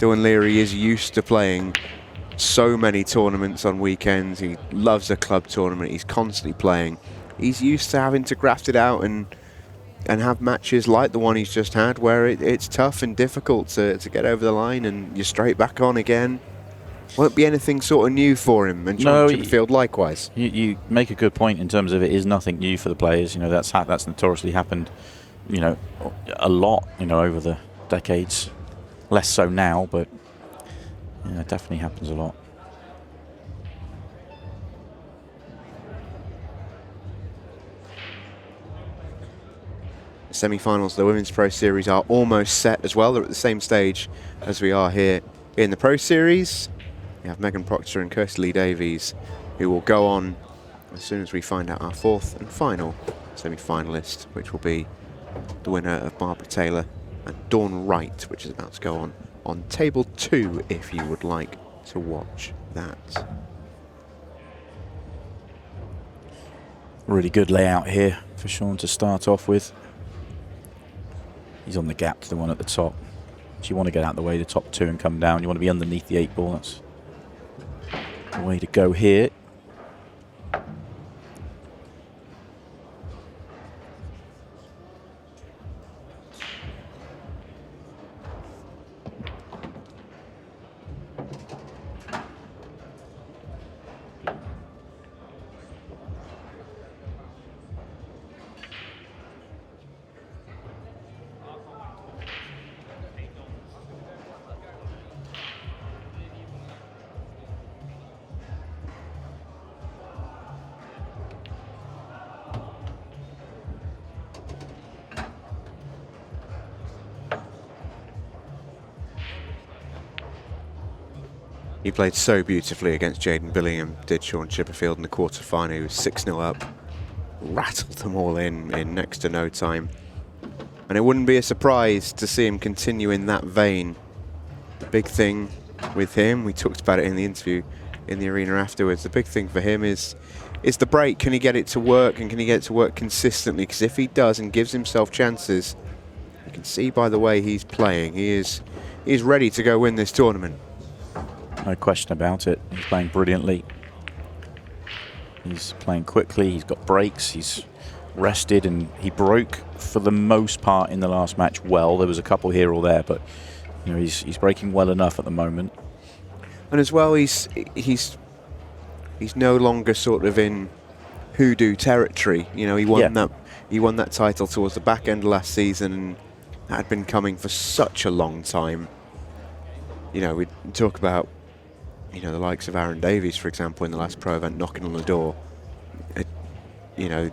Dylan Leary is used to playing so many tournaments on weekends. He loves a club tournament. He's constantly playing. He's used to having to graft it out and have matches like the one he's just had, where it's tough and difficult to get over the line, and you're straight back on again. Won't be anything sort of new for him, and Shaun Chipperfield likewise. You make a good point in terms of it is nothing new for the players. You know, that's notoriously happened, you know, a lot, you know, over the decades. Less so now, but yeah, it definitely happens a lot. Semi-finals of the Women's Pro Series are almost set as well. They're at the same stage as we are here in the Pro Series. We have Megan Proctor and Kirsty Lee Davies, who will go on as soon as we find out our fourth and final semi-finalist, which will be the winner of Barbara Taylor and Dawn Wright, which is about to go on table 2 if you would like to watch that. Really good layout here for Shaun to start off with. He's on the gap to the one at the top. So you want to get out of the way, the top 2, and come down. You want to be underneath the 8 ball. That's the way to go here. He played so beautifully against Jaden Billingham, did Shaun Chipperfield in the quarter-final. He was 6-0 up, rattled them all in next to no time. And it wouldn't be a surprise to see him continue in that vein. The big thing with him, we talked about it in the interview in the arena afterwards, the big thing for him is the break. Can he get it to work, and can he get it to work consistently? Because if he does and gives himself chances, you can see by the way he's playing, he's ready to go win this tournament. No question about it. He's playing brilliantly. He's playing quickly. He's got breaks. He's rested, and he broke for the most part in the last match well. There was a couple here or there, but you know, he's breaking well enough at the moment. And as well, he's no longer sort of in hoodoo territory. You know, he won that title towards the back end of last season, and that had been coming for such a long time. You know, we talk about, you know, the likes of Aaron Davies, for example, in the last pro event, knocking on the door. You know,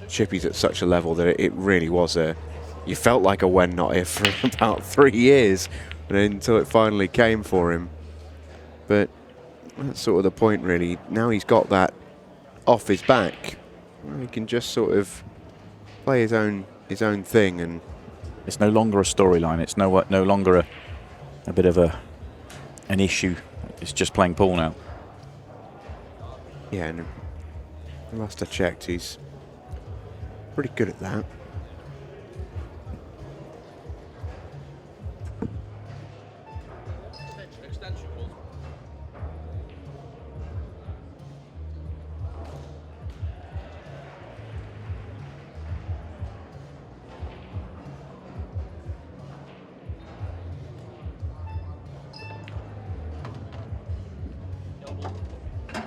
Chippy's at such a level that it really was you felt like a when not if for about 3 years, until it finally came for him. But that's sort of the point, really. Now he's got that off his back, he can just sort of play his own thing, and it's no longer a storyline. It's no longer a bit of an issue. It's just playing pool now. Yeah, and last I checked, he's pretty good at that.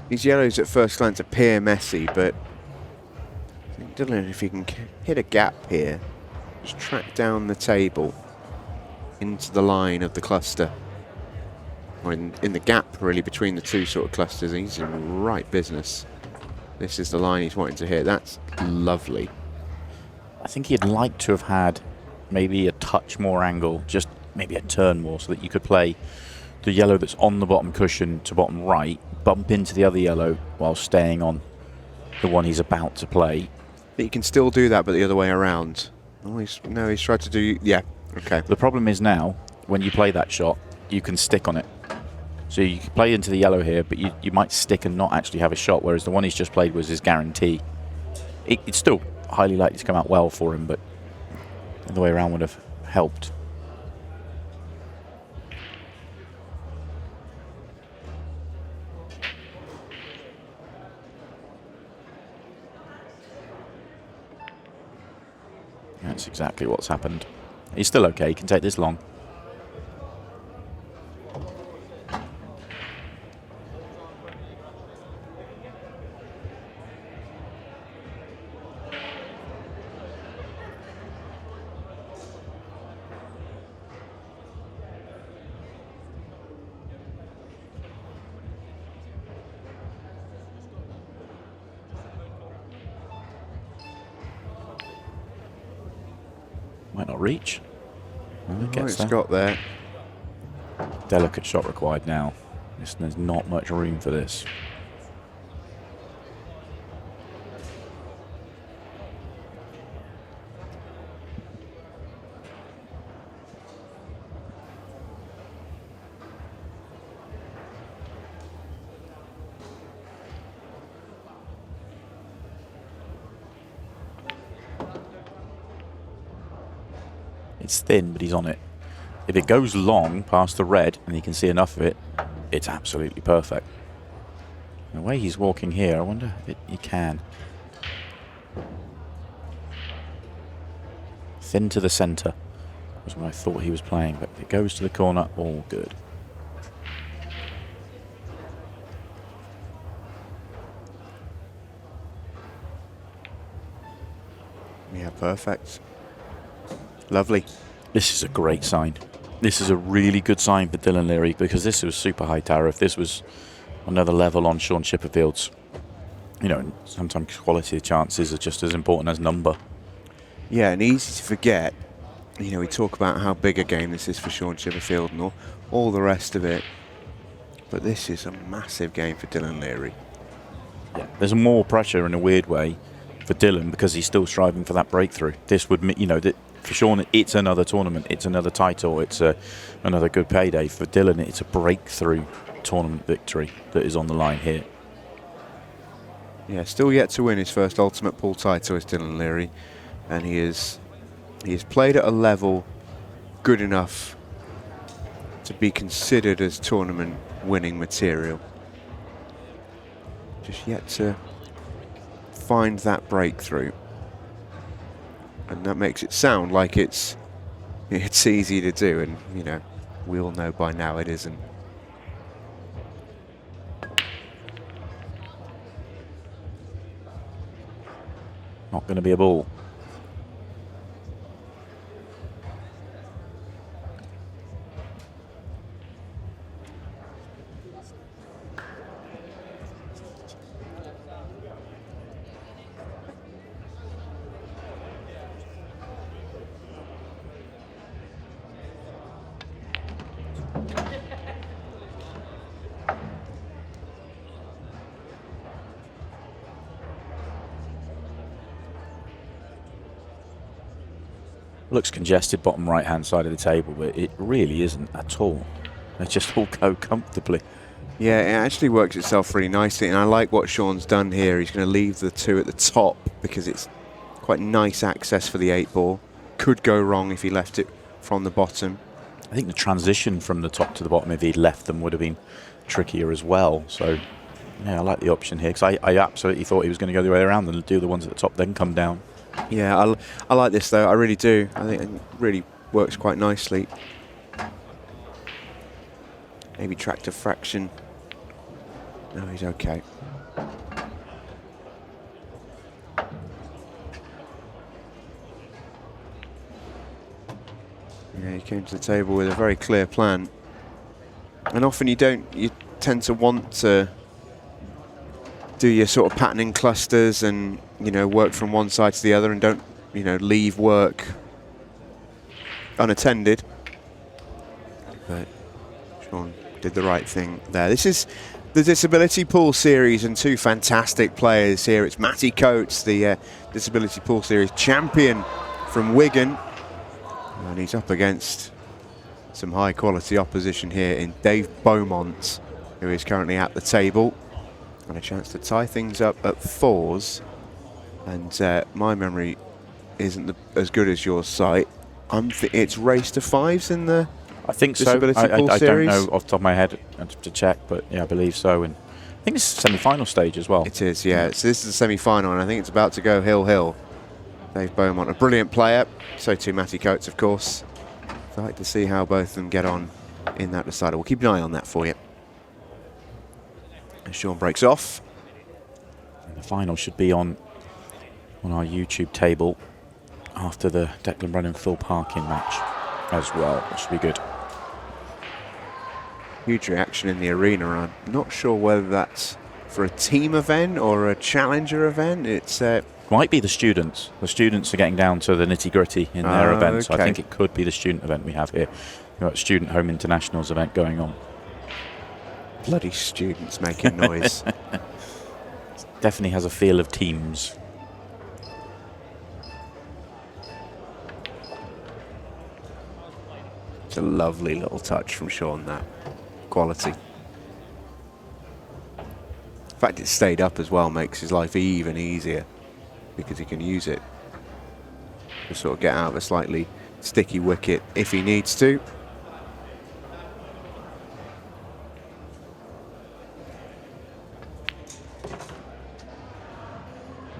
These yellows at first glance appear messy, but I don't know if he can hit a gap here. Just track down the table into the line of the cluster. Or in the gap, really, between the two sort of clusters. He's in right business. This is the line he's wanting to hit. That's lovely. I think he'd like to have had maybe a touch more angle, just maybe a turn more, so that you could play the yellow that's on the bottom cushion to bottom right, bump into the other yellow while staying on the one he's about to play. But you can still do that, but the other way around. Oh, he's tried to do, yeah, okay. The problem is now, when you play that shot, you can stick on it. So you can play into the yellow here, but you might stick and not actually have a shot, whereas the one he's just played was his guarantee. It's still highly likely to come out well for him, but the other way around would have helped. That's exactly what's happened. He's still okay. He can take this long. Might not reach. Well, it gets It's got there. Delicate shot required now. There's not much room for this. It's thin, but he's on it. If it goes long past the red and he can see enough of it, it's absolutely perfect. The way he's walking here, I wonder if he can. Thin to the centre was what I thought he was playing, but if it goes to the corner, all good. Yeah, perfect. Lovely. This is a great sign. This is a really good sign for Dylan Leary, because this was super high tariff. This was another level on Shaun Chipperfield's. You know, sometimes quality of chances are just as important as number. Yeah, and easy to forget. You know, we talk about how big a game this is for Shaun Chipperfield and all the rest of it. But this is a massive game for Dylan Leary. Yeah, there's more pressure in a weird way for Dylan because he's still striving for that breakthrough. This would, you know, for Shaun, it's another tournament, it's another title, it's another good payday. For Dylan, it's a breakthrough tournament victory that is on the line here. Yeah, still yet to win his first Ultimate Pool title is Dylan Leary, and he has played at a level good enough to be considered as tournament winning material. Just yet to find that breakthrough. And that makes it sound like it's easy to do, and you know, we all know by now it isn't. Not going to be a ball. Looks congested bottom right hand side of the table, but it really isn't at all. They just all go comfortably. Yeah, it actually works itself really nicely, and I like what Shaun's done here. He's going to leave the 2 at the top because it's quite nice access for the 8 ball. Could go wrong if he left it from the bottom. I think the transition from the top to the bottom, if he'd left them, would have been trickier as well. So, yeah, I like the option here, because I absolutely thought he was going to go the way around and do the ones at the top, then come down. Yeah, I like this though, I really do. I think it really works quite nicely. Maybe tractor fraction. No, he's okay. Yeah, he came to the table with a very clear plan. And often you tend to want to do your sort of patterning clusters and, you know, work from one side to the other, and don't, you know, leave work unattended. But Shaun did the right thing there. This is the Disability Pool Series, and 2 fantastic players here. It's Matty Coates, the Disability Pool Series champion from Wigan, and he's up against some high quality opposition here in Dave Beaumont, who is currently at the table, and a chance to tie things up at 4s. And my memory isn't as good as your sight. It's race to 5s in the I think Disability so. Pool I don't Series? know off the top of my head. I have to check, but yeah, I believe so. And I think it's the semi-final stage as well. It is, yeah. So this is the semi-final, and I think it's about to go hill-hill. Dave Beaumont, a brilliant player. So too Matty Coates, of course. I'd like to see how both of them get on in that decider. We'll keep an eye on that for you. And Shaun breaks off. And the final should be on our YouTube table after the Declan Brennan Phil Parkin match as well, which should be good. Huge reaction in the arena. I'm not sure whether that's for a team event or a challenger event. It's might be the students. The students are getting down to the nitty-gritty in their event, so I okay. think it could be the student event we have here. We've got Student Home Internationals event going on. Bloody students making noise. Definitely has a feel of teams. It's a lovely little touch from Shaun, that quality. The fact it stayed up as well makes his life even easier, because he can use it to sort of get out of a slightly sticky wicket if he needs to.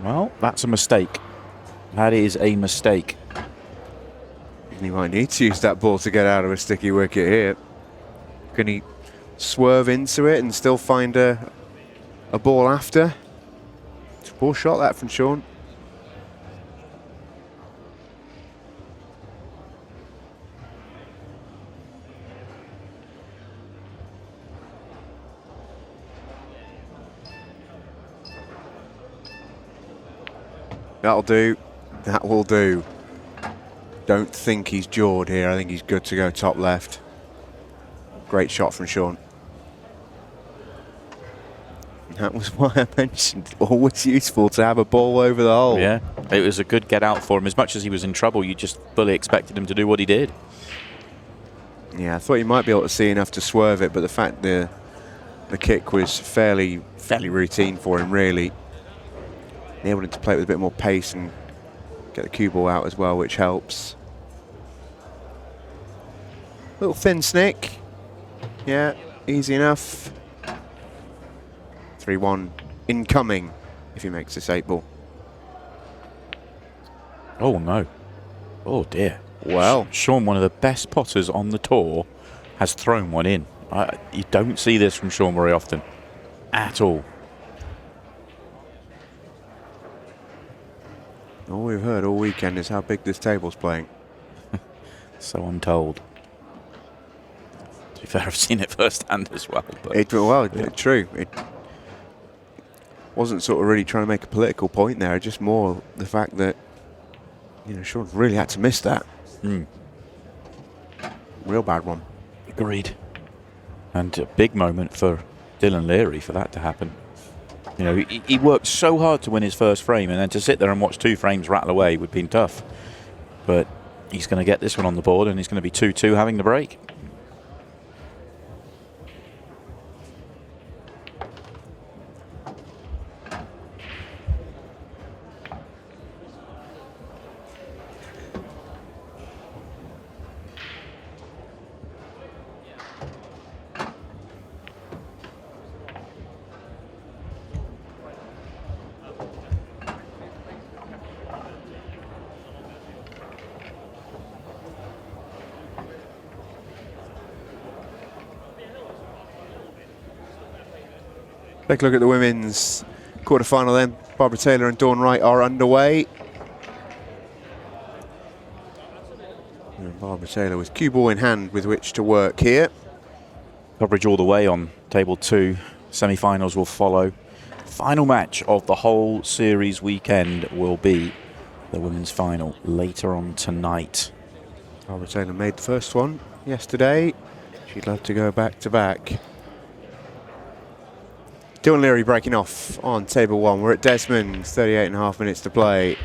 Well, that's a mistake. That is a mistake. And he might need to use that ball to get out of a sticky wicket here. Can he swerve into it and still find a ball after? It's a poor shot that from Shaun. That'll do. That will do. Don't think he's jawed here. I think he's good to go top left. Great shot from Shaun. That was why I mentioned always useful to have a ball over the hole. Yeah, it was a good get out for him. As much as he was in trouble, you just fully expected him to do what he did. Yeah, I thought you might be able to see enough to swerve it, but the fact the kick was fairly routine for him, really. Able to play it with a bit more pace and get the cue ball out as well, which helps. Little thin snick. Yeah, easy enough. 3-1 incoming if he makes this 8 ball. Oh no. Oh dear. Well, Shaun, one of the best potters on the tour, has thrown one in. You don't see this from Shaun very often. At all. all we've heard all weekend is how big this table's playing. So I'm told. To be fair, I've seen it firsthand as well. But True. It wasn't sort of really trying to make a political point there, just more the fact that, Shaun really had to miss that. Real bad one. Agreed. And a big moment for Dylan Leary for that to happen. He worked so hard to win his first frame, and then to sit there and watch 2 frames rattle away would have been tough. But he's going to get this one on the board, and he's going to be 2-2 having the break. Take a look at the women's quarter-final then. Barbara Taylor and Dawn Wright are underway. And Barbara Taylor with cue ball in hand with which to work here. Coverage all the way on table 2. Semi-finals will follow. Final match of the whole series weekend will be the women's final later on tonight. Barbara Taylor made the first one yesterday. She'd love to go back-to-back. Dylan Leary breaking off on table 1. We're at Desmond, 38.5 minutes to play.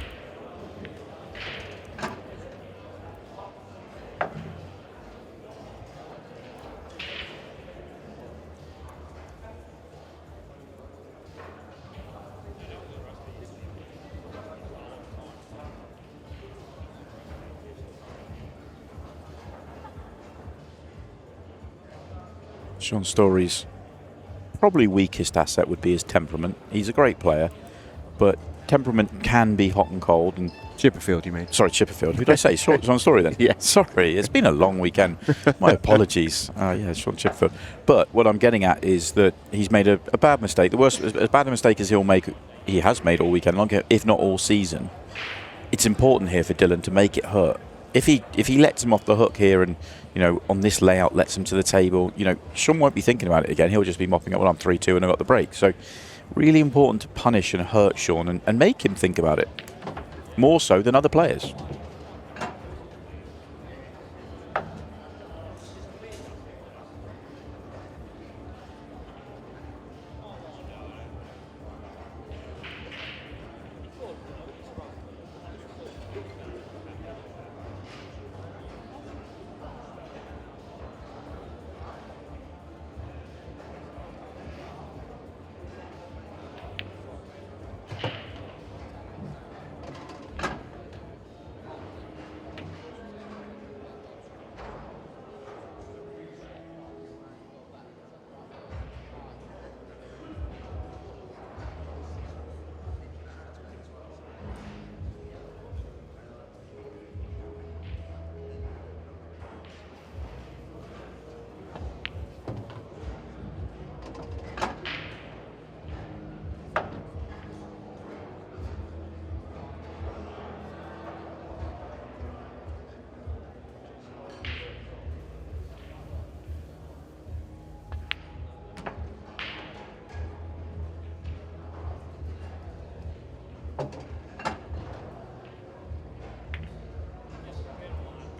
Shaun Story's probably weakest asset would be his temperament. He's a great player, but temperament can be hot and cold, and Chipperfield, you mean? Sorry, Chipperfield. Who did I say? Shaun Story then? Yeah. Sorry, it's been a long weekend. My apologies. Yeah, Shaun Chipperfield. But what I'm getting at is that he's made a bad mistake. The worst, as bad a mistake as he has made all weekend long, if not all season. It's important here for Dylan to make it hurt. If he lets him off the hook here and, on this layout lets him to the table, Shaun won't be thinking about it again. He'll just be mopping up, well, I'm 3-2 and I got the break. So really important to punish and hurt Shaun and make him think about it. More so than other players.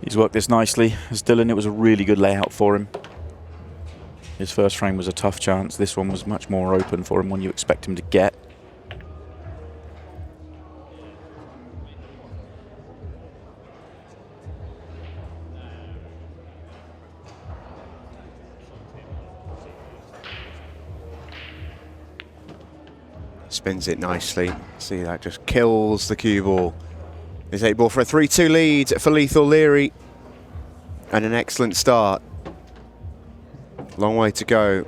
He's worked this nicely as Dylan. It was a really good layout for him. His first frame was a tough chance. This one was much more open for him, one you expect him to get. Spins it nicely. See, that just kills the cue ball. His 8-ball for a 3-2 lead for Lethal Leary. And an excellent start. Long way to go.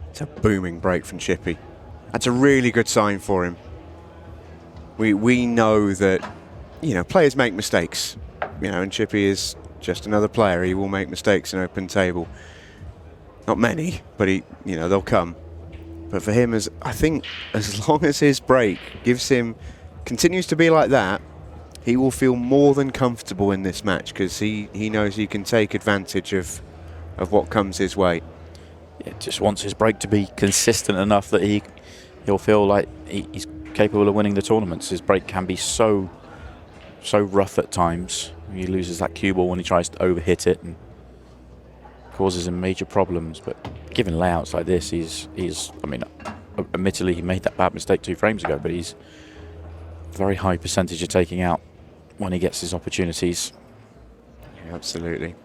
It's a booming break from Chippy. That's a really good sign for him. We know that, players make mistakes. And Chippy is just another player. He will make mistakes in open table. Not many, but they'll come. But for him, I think as long as his break continues to be like that, he will feel more than comfortable in this match because he knows he can take advantage of what comes his way. Yeah, just wants his break to be consistent enough that he'll feel like he's capable of winning the tournaments. His break can be so rough at times. He loses that cue ball when he tries to overhit it and causes him major problems. But given layouts like this, admittedly he made that bad mistake 2 frames ago, but he's a very high percentage of taking out when he gets his opportunities. Yeah, absolutely.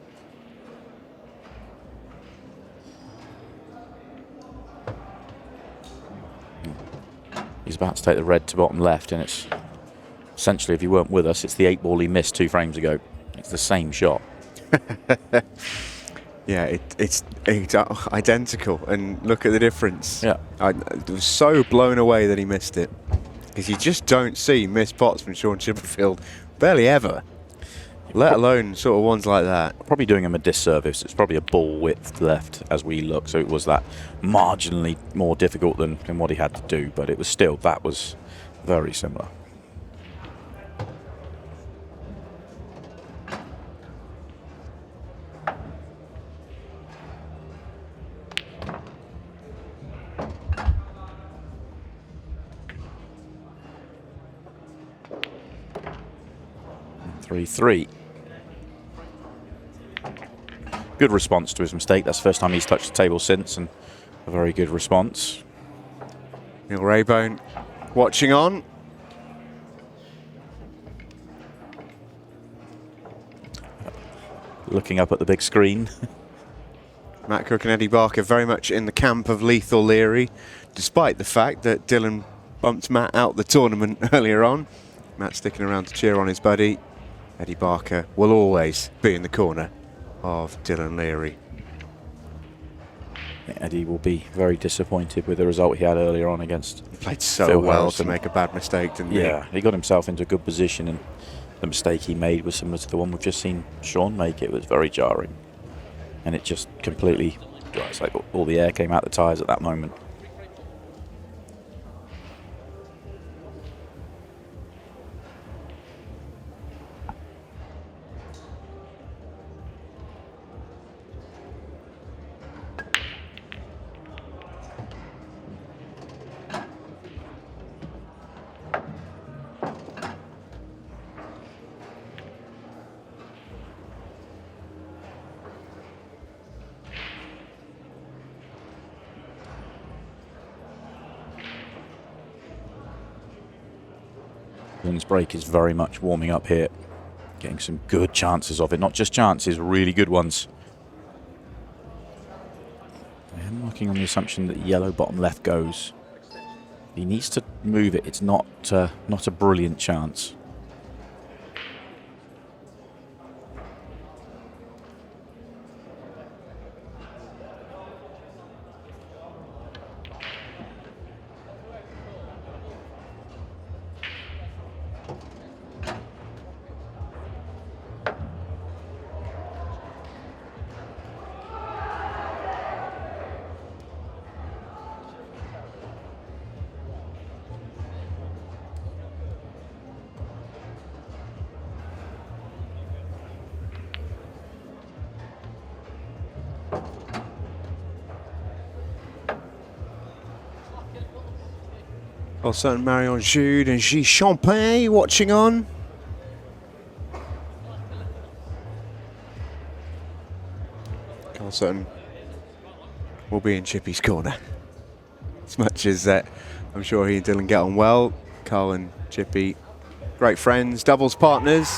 He's about to take the red to bottom left, and it's essentially, if you weren't with us, it's the 8-ball he missed 2 frames ago. It's the same shot. Yeah, it's identical, and look at the difference. Yeah, I was so blown away that he missed it, because you just don't see missed pots from Shaun Chipperfield, barely ever, let alone sort of ones like that. Probably doing him a disservice. It's probably a ball width left as we look, so it was that marginally more difficult than what he had to do, but it was still, that was very similar. Three. Good response to his mistake. That's the first time he's touched the table since, and a very good response. Neil Raybone watching on. looking up at the big screen. Matt Cook and Eddie Barker very much in the camp of lethal Leary, despite the fact that Dylan bumped Matt out the tournament earlier on. Matt sticking around to cheer on his buddy. Eddie Barker will always be in the corner of Dylan Leary. Eddie will be very disappointed with the result he had earlier on against. He played so Phil well Harrison. to make a bad mistake, didn't he? Yeah, he got himself into a good position, and the mistake he made was similar to the one we've just seen Shaun make. It was very jarring, and it just completely, it's like all the air came out the tyres at that moment. Dylan's break is very much warming up here, getting some good chances of it. Not just chances, really good ones. I am working on the assumption that yellow bottom left goes. He needs to move it. It's not a brilliant chance. Also, Marion Jude and Guy Champagne watching on. Carl Sutton will be in Chippy's corner. As much as I'm sure he and Dylan get on well. Carl and Chippy, great friends, doubles partners.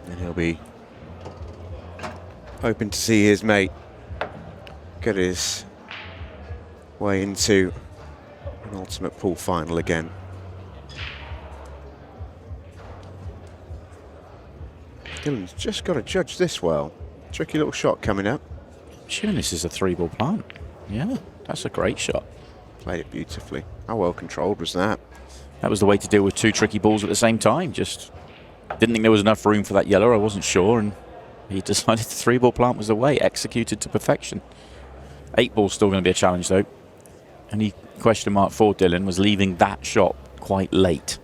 And he'll be hoping to see his mate get his way into an ultimate pool final again. Dylan's just got to judge this well. Tricky little shot coming up. I'm assuming this is a 3-ball plant. Yeah, that's a great shot. Played it beautifully. How well controlled was that? That was the way to deal with two tricky balls at the same time. Just didn't think there was enough room for that yellow. I wasn't sure, and he decided the 3-ball plant was the way. Executed to perfection. 8-ball's still going to be a challenge, though. Any question mark for Dylan was leaving that shot quite late.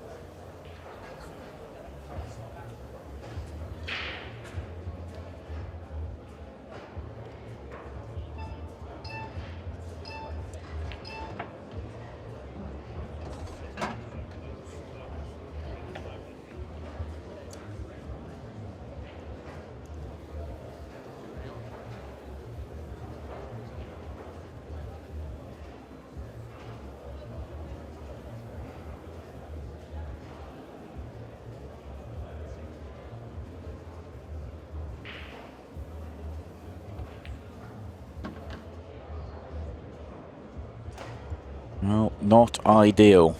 Well, not ideal.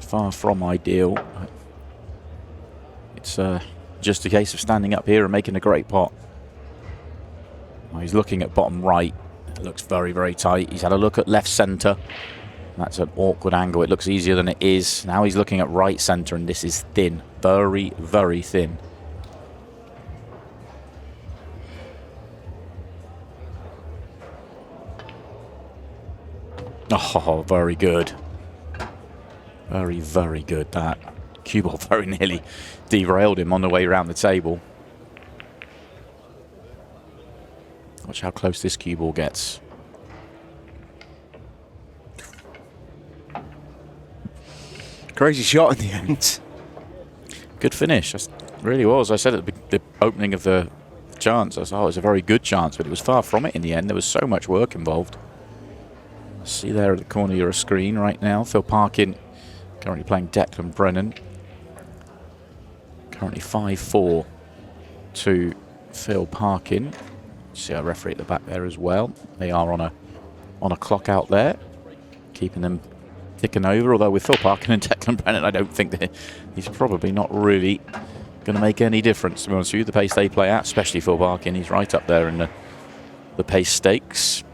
Far from ideal. It's just a case of standing up here and making a great pot. Well, he's looking at bottom right. It looks very, very tight. He's had a look at left centre. That's an awkward angle. It looks easier than it is. Now he's looking at right centre, and this is thin. Very, very thin. Oh, very good. Very, very good. That cue ball very nearly derailed him on the way around the table. Watch how close this cue ball gets. Crazy shot in the end. Good finish. It really was. I said at the opening of the chance, I thought it was a very good chance, but it was far from it in the end. There was so much work involved. See there at the corner of your screen right now, Phil Parkin currently playing Declan Brennan. Currently 5-4 to Phil Parkin. See our referee at the back there as well. They are on a clock out there, keeping them ticking over. Although with Phil Parkin and Declan Brennan, I don't think that he's probably not really going to make any difference, to be honest with you. The pace they play at, especially Phil Parkin, he's right up there in the pace stakes.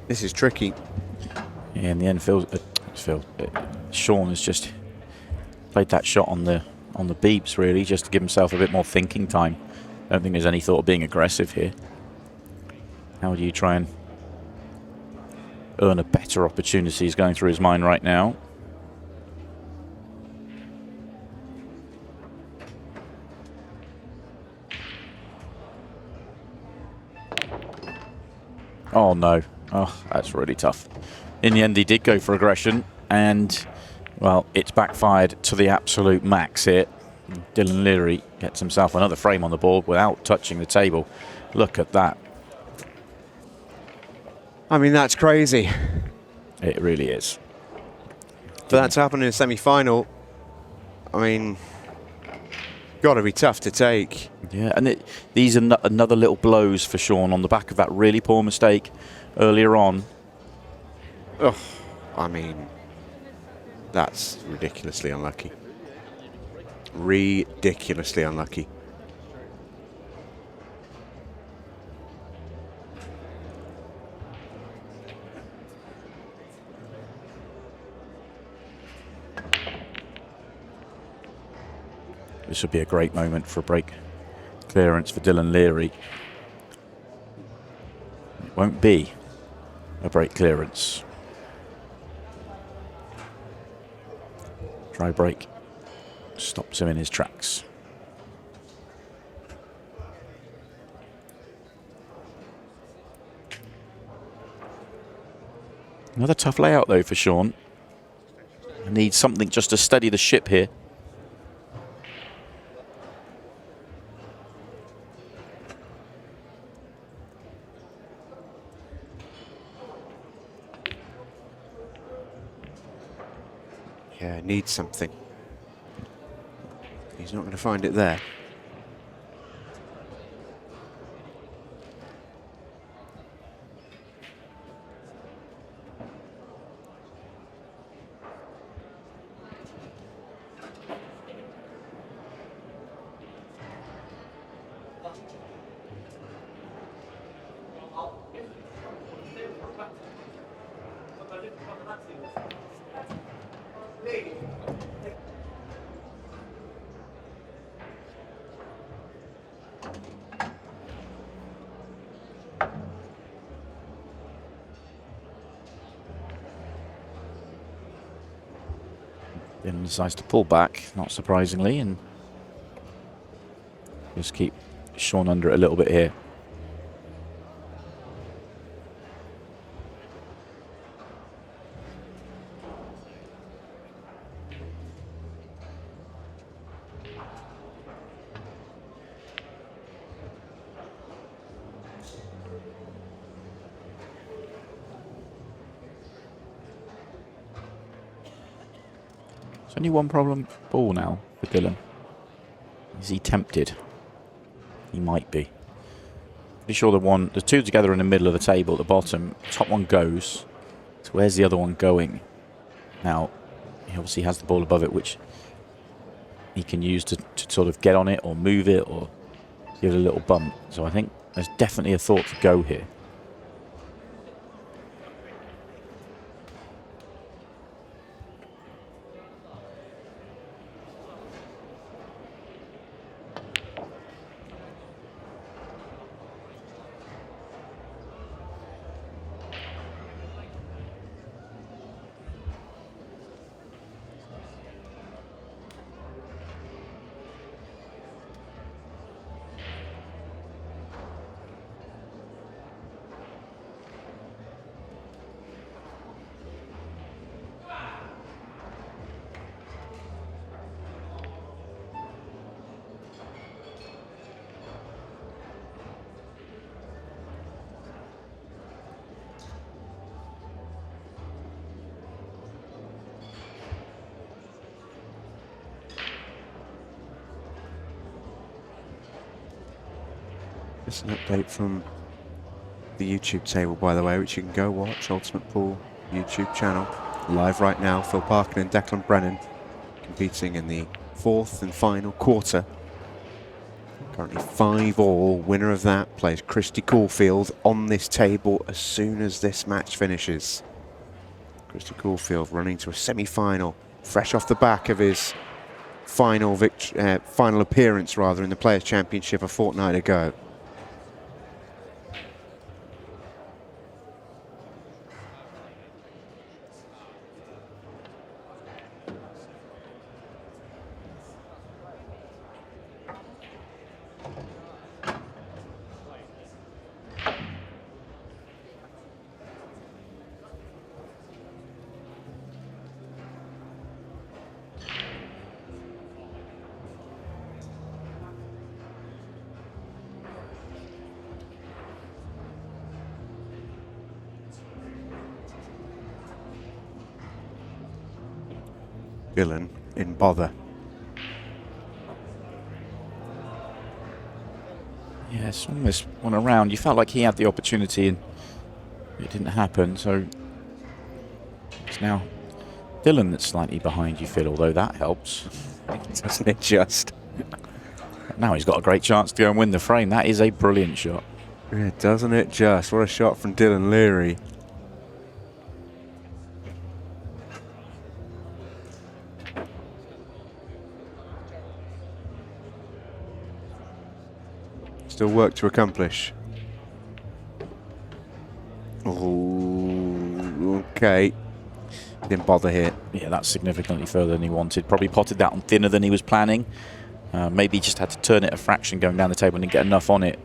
This is tricky. Yeah, in the end, Shaun has just played that shot on the beeps, really, just to give himself a bit more thinking time. I don't think there's any thought of being aggressive here. How do you try and earn a better opportunity is going through his mind right now. Oh, no. Oh, that's really tough. In the end, he did go for aggression, and, well, it's backfired to the absolute max here. Dylan Leary gets himself another frame on the board without touching the table. Look at that. I mean, that's crazy. It really is. For that to happen in a semi-final, I mean, got to be tough to take. Yeah, and these are another little blows for Shaun on the back of that really poor mistake earlier on. Ugh, I mean, that's ridiculously unlucky. Ridiculously unlucky. This would be a great moment for a break clearance for Dylan Leary. It won't be a break clearance. Try break. Stops him in his tracks. Another tough layout though for Shaun. Needs something just to steady the ship here. Yeah, needs something. He's not going to find it there. Dylan decides to pull back, not surprisingly, and just keep Shaun under it a little bit here. There's only one problem ball now for Dylan. Is he tempted? He might be. Pretty sure the two together in the middle of the table at the bottom. Top one goes. So where's the other one going? Now, he obviously has the ball above it, which he can use to sort of get on it or move it or give it a little bump. So I think there's definitely a thought to go here. Just an update from the YouTube table, by the way, which you can go watch. Ultimate Pool YouTube channel. Live right now. Phil Parkin and Declan Brennan competing in the 4th and final quarter. Currently 5-all. Winner of that plays Christy Caulfield on this table as soon as this match finishes. Christy Caulfield running to a semi-final, fresh off the back of his final appearance rather in the Players' Championship a fortnight ago. Dylan in bother. Yes, almost one around. You felt like he had the opportunity and it didn't happen, so it's now Dylan that's slightly behind, you feel, although that helps. Doesn't it just? Now he's got a great chance to go and win the frame. That is a brilliant shot. Yeah, doesn't it just? What a shot from Dylan Leary. Still work to accomplish. Oh, okay. Didn't bother here. Yeah, that's significantly further than he wanted. Probably potted that on thinner than he was planning. Maybe he just had to turn it a fraction going down the table and didn't get enough on it.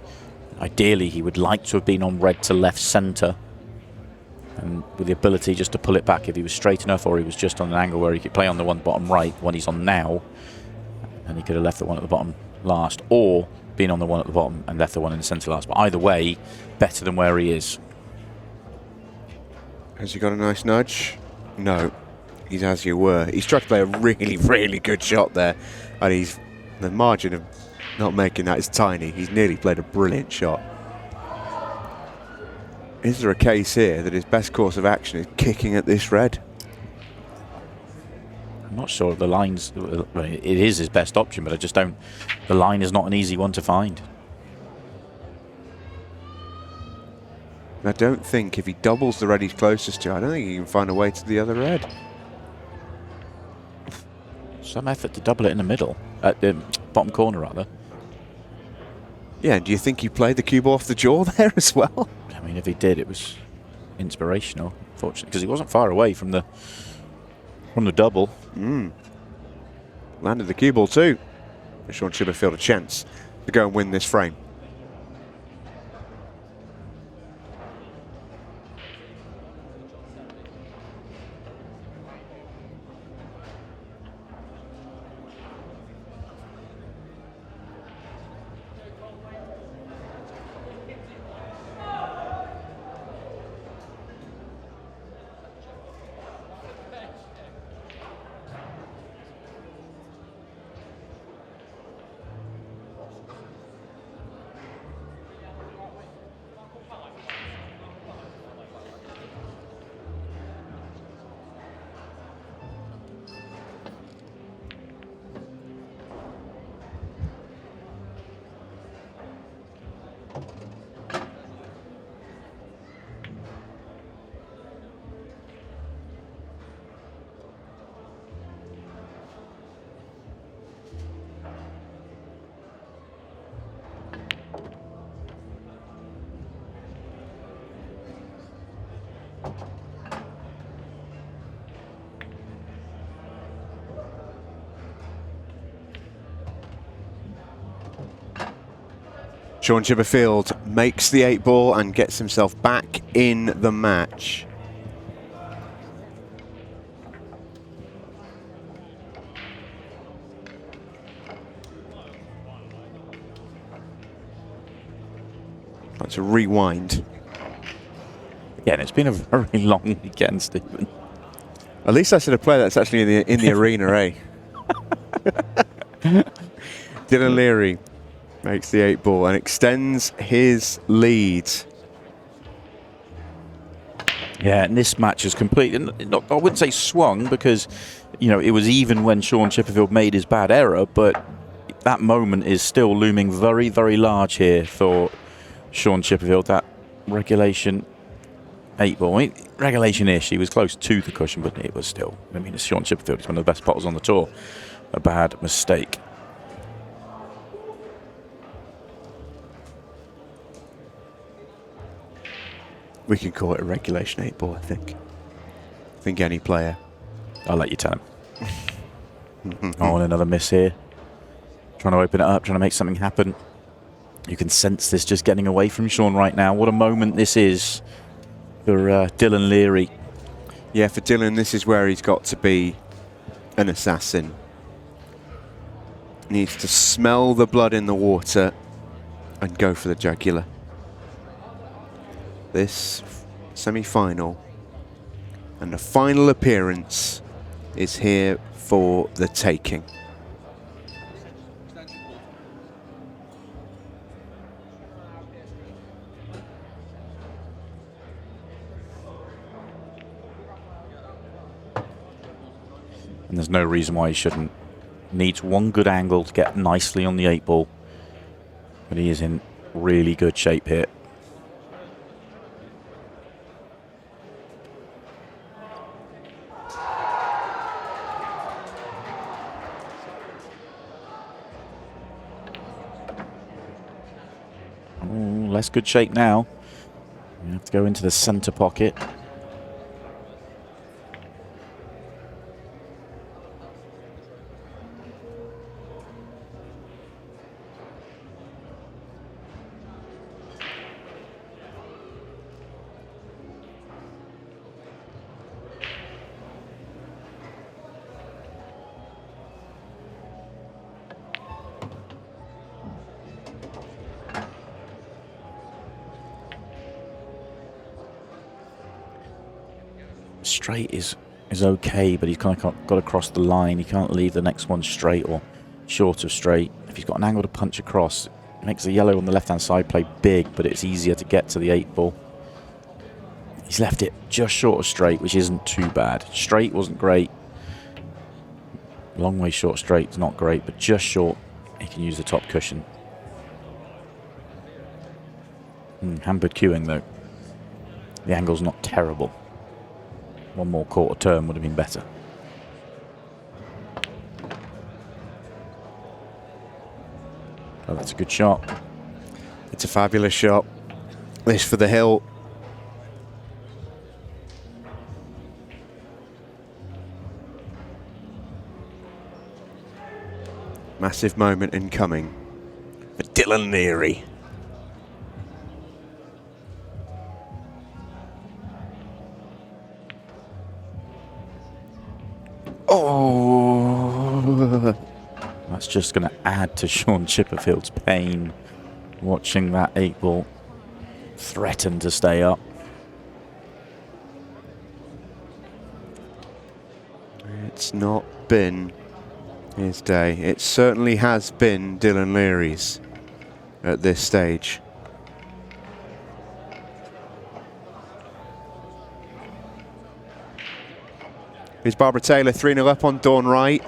Ideally, he would like to have been on red to left centre. And with the ability just to pull it back if he was straight enough or he was just on an angle where he could play on the one bottom right, one he's on now. And he could have left the one at the bottom last, or been on the one at the bottom and left the one in the centre last. But either way, better than where he is. Has he got a nice nudge? No. He's as you were. He's tried to play a really, really good shot there. And the margin of not making that is tiny. He's nearly played a brilliant shot. Is there a case here that his best course of action is kicking at this red? I'm not sure if the line's... It is his best option, but I just don't... The line is not an easy one to find. I don't think if he doubles the red he's closest to, I don't think he can find a way to the other red. Some effort to double it in the middle. At the bottom corner, rather. Yeah, do you think he played the cue ball off the jaw there as well? I mean, if he did, it was inspirational, fortunately, because he wasn't far away from the double. Landed the cue ball too. Shaun Chipperfield a chance to go and win this frame. Shaun Chipperfield makes the 8-ball and gets himself back in the match. I'd like to rewind. Yeah, and it's been a very long weekend, Stephen. At least I said a player that's actually in the arena, eh? Dylan Leary Makes the 8 ball and extends his lead. Yeah, and this match is completely, I wouldn't say swung, because, you know, it was even when Shaun Chipperfield made his bad error, but that moment is still looming very, very large here for Shaun Chipperfield. That regulation 8 ball. I mean, regulation-ish, he was close to the cushion, but it was still, I mean, it's Shaun Chipperfield. He's one of the best potters on the tour. A bad mistake. We can call it a regulation 8 ball, I think. I think any player. I'll let you tell him. Oh, and another miss here. Trying to open it up, trying to make something happen. You can sense this just getting away from Shaun right now. What a moment this is for Dylan Leary. Yeah, for Dylan, this is where he's got to be an assassin. Needs to smell the blood in the water and go for the jugular. This semi-final and the final appearance is here for the taking. And there's no reason why he shouldn't. Needs one good angle to get nicely on the 8 ball. But he is in really good shape here. Ooh, less good shape now. You have to go into the center pocket. Straight is okay, but he's kind of got to cross the line. He can't leave the next one straight or short of straight. If he's got an angle to punch across, it makes the yellow on the left-hand side play big, but it's easier to get to the 8 ball. He's left it just short of straight, which isn't too bad. Straight wasn't great. Long way short straight is not great, but just short, he can use the top cushion. Hampered queuing, though. The angle's not terrible. One more quarter turn would have been better. Oh, that's a good shot. It's a fabulous shot. This for the hill. Massive moment incoming for Dylan Leary. Oh, that's just going to add to Shaun Chipperfield's pain, watching that 8 ball threaten to stay up. It's not been his day. It certainly has been Dylan Leary's at this stage. Here's Barbara Taylor 3-0 up on Dawn Wright.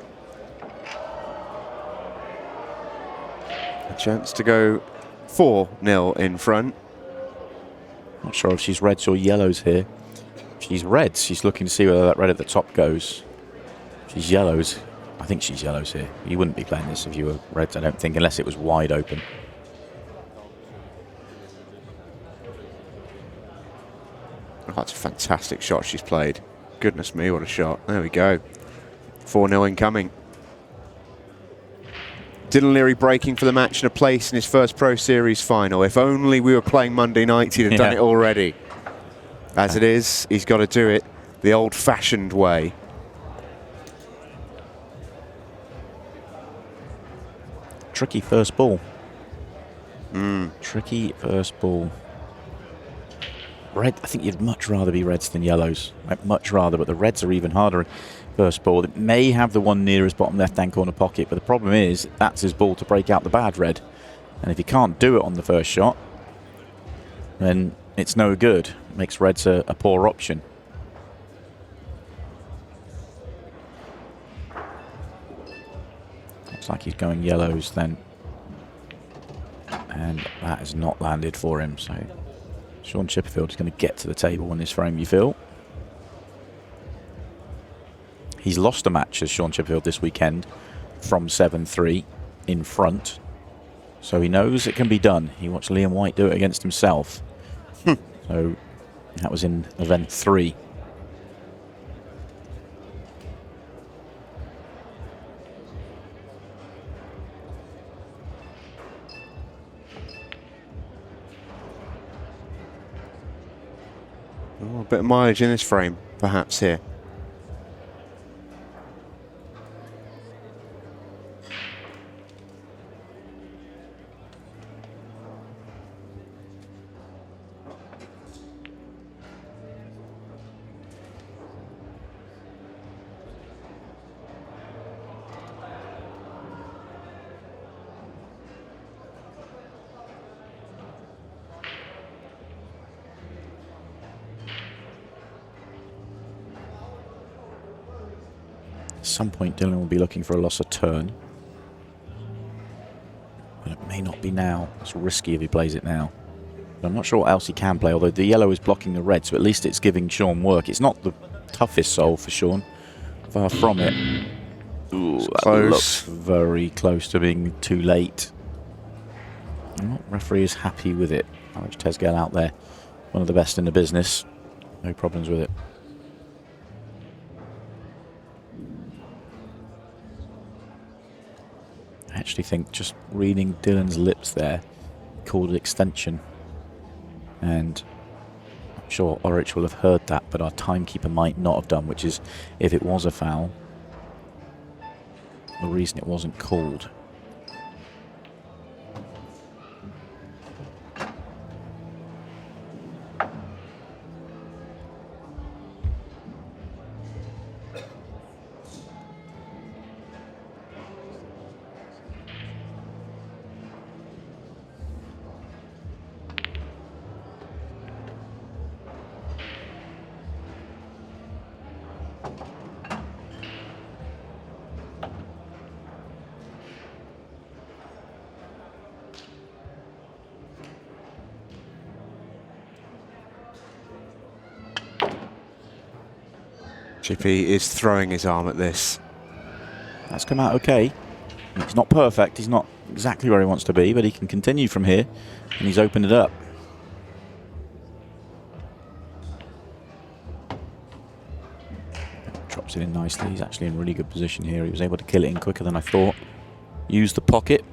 A chance to go 4-0 in front. Not sure if she's reds or yellows here. If she's reds, she's looking to see whether that red at the top goes. If she's yellows, I think she's yellows here. You wouldn't be playing this if you were reds, I don't think, unless it was wide open. Oh, that's a fantastic shot she's played. Goodness me, what a shot. There we go. 4-0 incoming. Dylan Leary breaking for the match and a place in his first Pro Series final. If only we were playing Monday night, he'd have done it already. As it is, he's got to do it the old-fashioned way. Tricky first ball. Tricky first ball. Red, I think you'd much rather be reds than yellows. I'd much rather, but the reds are even harder first ball. It may have the one nearest bottom left-hand corner pocket, but the problem is that's his ball to break out the bad red. And if he can't do it on the first shot, then it's no good. It makes reds a poor option. Looks like he's going yellows then. And that has not landed for him. So Shaun Chipperfield is going to get to the table in this frame, you feel. He's lost a match as Shaun Chipperfield this weekend from 7-3 in front. So he knows it can be done. He watched Liam White do it against himself. So that was in event 3. Oh, a bit of mileage in this frame, perhaps here. At some point Dylan will be looking for a loss of turn. But it may not be now. It's risky if he plays it now. But I'm not sure what else he can play, although the yellow is blocking the red, so at least it's giving Shaun work. It's not the toughest solve for Shaun. Far from it. Ooh, that looks very close to being too late. The referee is happy with it. Alex Tesgell out there, one of the best in the business. No problems with it. I actually think just reading Dylan's lips there, called it extension. And I'm sure Orich will have heard that, but our timekeeper might not have done, which is if it was a foul, the reason it wasn't called. Chippy is throwing his arm at this. That's come out okay. It's not perfect. He's not exactly where he wants to be, but he can continue from here, and he's opened it up. Drops it in nicely. He's actually in really good position here. He was able to kill it in quicker than I thought. Use the pocket.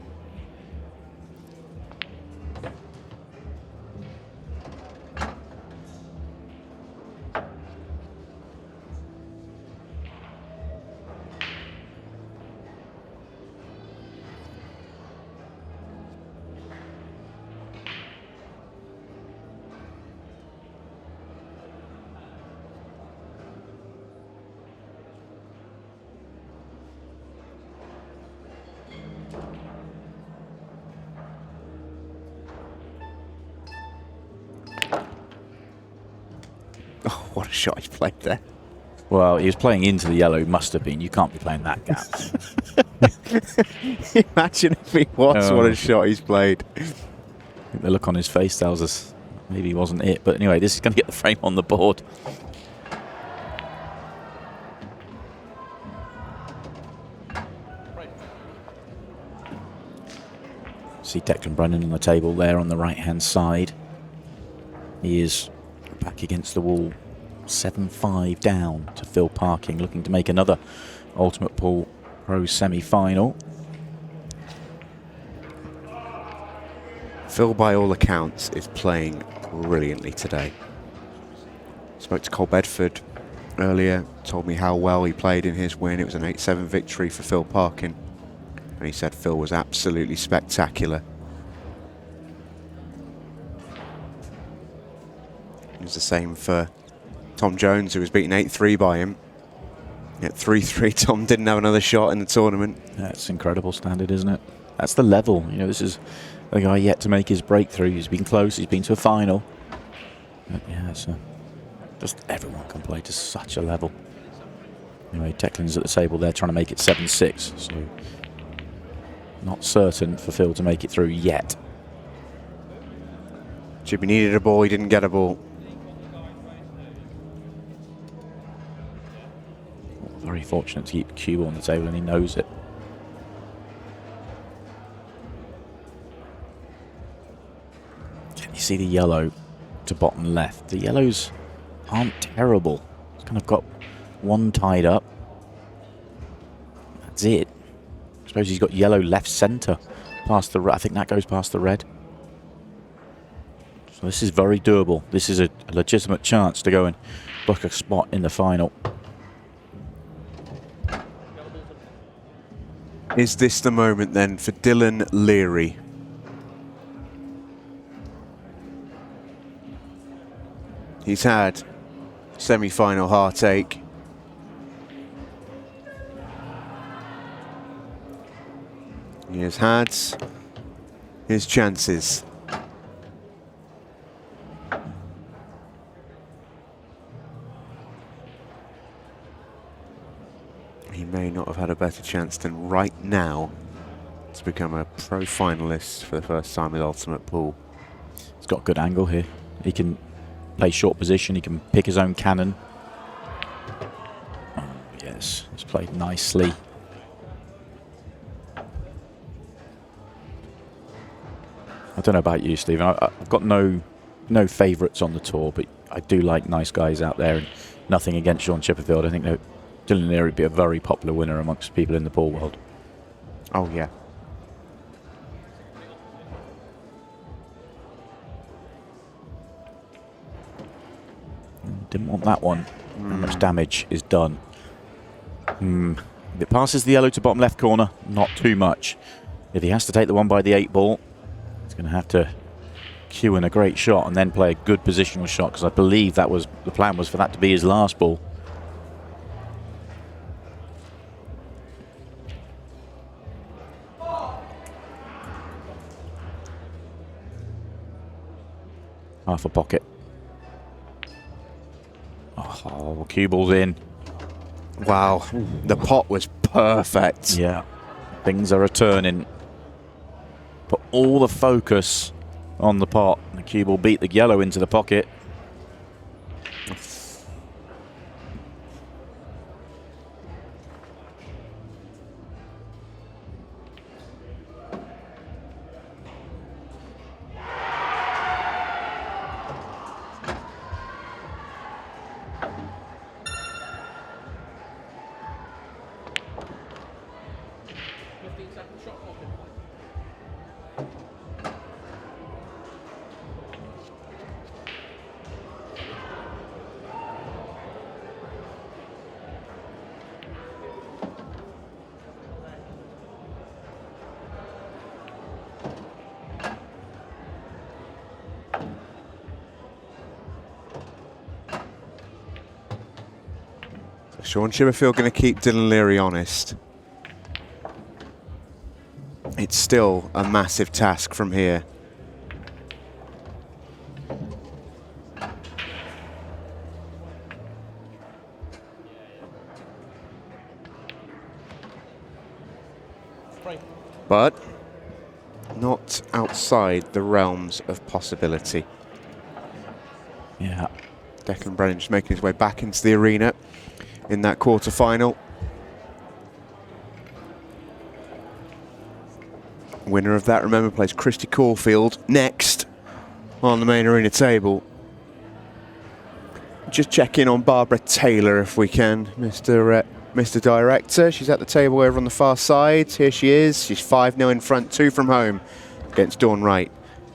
Oh, what a shot he played there. Well, he was playing into the yellow, must have been. You can't be playing that gap. Imagine if he was. What a shot he's played. I think the look on his face tells us maybe he wasn't it. But anyway, this is going to get the frame on the board. See Declan Brennan on the table there on the right-hand side. He is back against the wall. 7-5 down to Phil Parking, looking to make another Ultimate Pool Pro semi-final. Phil, by all accounts, is playing brilliantly today. Spoke to Cole Bedford earlier, told me how well he played in his win. It was an 8-7 victory for Phil Parkin. And he said Phil was absolutely spectacular. It was the same for Tom Jones, who was beaten 8-3 by him. At 3-3, Tom didn't have another shot in the tournament. That's incredible standard, isn't it? That's the level. You know, this is The guy yet to make his breakthrough. He's been close. He's been to a final. But yeah, so just everyone can play to such a level. Anyway, Declan's at the table there trying to make it 7-6. So not certain for Phil to make it through yet. Chippy needed a ball. He didn't get a ball. Very fortunate to keep the cue on the table, and he knows it. Can you see the yellow to bottom left? The yellows aren't terrible. It's kind of got one tied up. That's it. I suppose he's got yellow left centre past the red. I think that goes past the red. So this is very doable. This is a legitimate chance to go and book a spot in the final. Is this the moment then for Dylan Leary? He's had semi-final heartache. He has had his chances. He may not have had a better chance than right now to become a pro finalist for the first time with Ultimate Pool. He's got a good angle here. He can play short position. He can pick his own cannon. Oh, yes, it's played nicely. I don't know about you, Stephen. I've got no favourites on the tour, but I do like nice guys out there, and nothing against Shaun Chipperfield. I think that Dylan Leary would be a very popular winner amongst people in the pool world. Oh, yeah. Didn't want that one. How much damage is done? If it passes the yellow to bottom left corner, not too much. If he has to take the 1 by the 8 ball, he's going to have to cue in a great shot and then play a good positional shot, because I believe that was the plan, was for that to be his last ball. Half a pocket. Oh, cue ball's in. Wow, the pot was perfect. Yeah, things are returning. Put all the focus on the pot. The cue ball beat the yellow into the pocket. Shaun Chipperfield going to keep Dylan Leary honest. It's still a massive task from here. But not outside the realms of possibility. Yeah. Declan Brennan just making his way back into the arena in that quarter-final. Winner of that, remember, plays Christy Caulfield next on the main arena table. Just check in on Barbara Taylor if we can, Mr. Director. She's at the table over on the far side. Here she is. She's 5-0 in front, 2 from home against Dawn Wright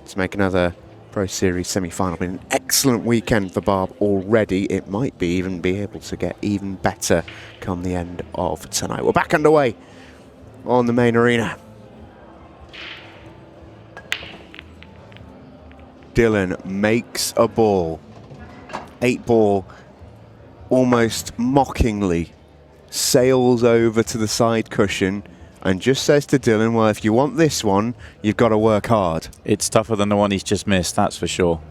to make another Pro Series semi-final. Been an excellent weekend for Barb already. It might be even be able to get even better come the end of tonight. We're back underway on the main arena. Dylan makes a ball. 8 ball, almost mockingly, sails over to the side cushion and just says to Dylan, well, if you want this one, you've got to work hard. It's tougher than the one he's just missed, that's for sure.